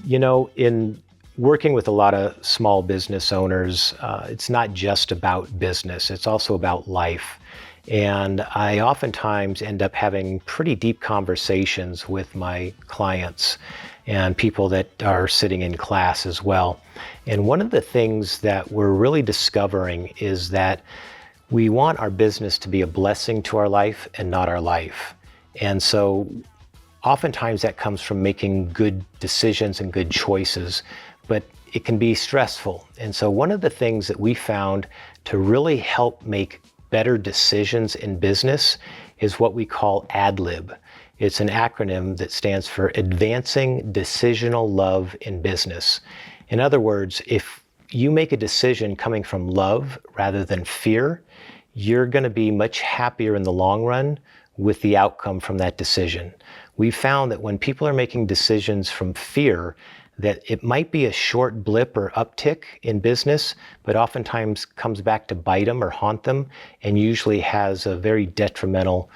In working with a lot of small business owners, it's not just about business, it's also about life. And I oftentimes end up having pretty deep conversations with my clients and people that are sitting in class as well. And one of the things that we're really discovering is that we want our business to be a blessing to our life and not our life. And so oftentimes that comes from making good decisions and good choices, but it can be stressful. And so one of the things that we found to really help make better decisions in business is what we call ADLIB. It's an acronym that stands for Advancing Decisional Love in Business. In other words, if you make a decision coming from love rather than fear, you're going to be much happier in the long run with the outcome from that decision. We've found that when people are making decisions from fear, that it might be a short blip or uptick in business, but oftentimes comes back to bite them or haunt them, and usually has a very detrimental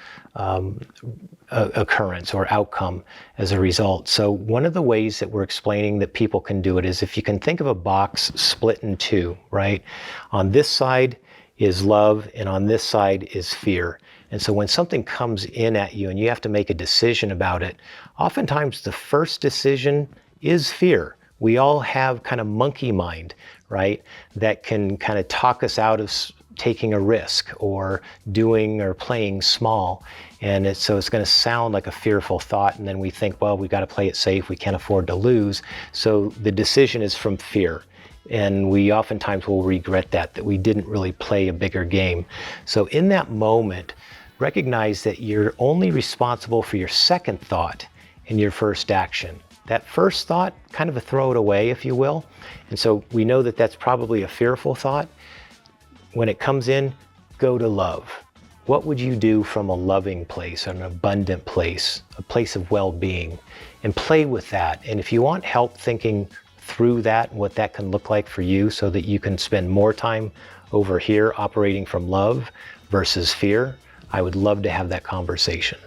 occurrence or outcome as a result. So one of the ways that we're explaining that people can do it is if you can think of a box split in two, right? On this side is love, and on this side is fear. And so when something comes in at you and you have to make a decision about it, oftentimes the first decision is fear. We all have kind of monkey mind, right? That can kind of talk us out of taking a risk or doing or playing small. And so it's going to sound like a fearful thought. And then we think, well, we've got to play it safe. We can't afford to lose. So the decision is from fear. And we oftentimes will regret that we didn't really play a bigger game. So in that moment, recognize that you're only responsible for your second thought and your first action. That first thought, kind of a throw it away, if you will. And so we know that that's probably a fearful thought. When it comes in, go to love. What would you do from a loving place, an abundant place, a place of well-being? And play with that. And if you want help thinking through that, what that can look like for you so that you can spend more time over here operating from love versus fear, I would love to have that conversation.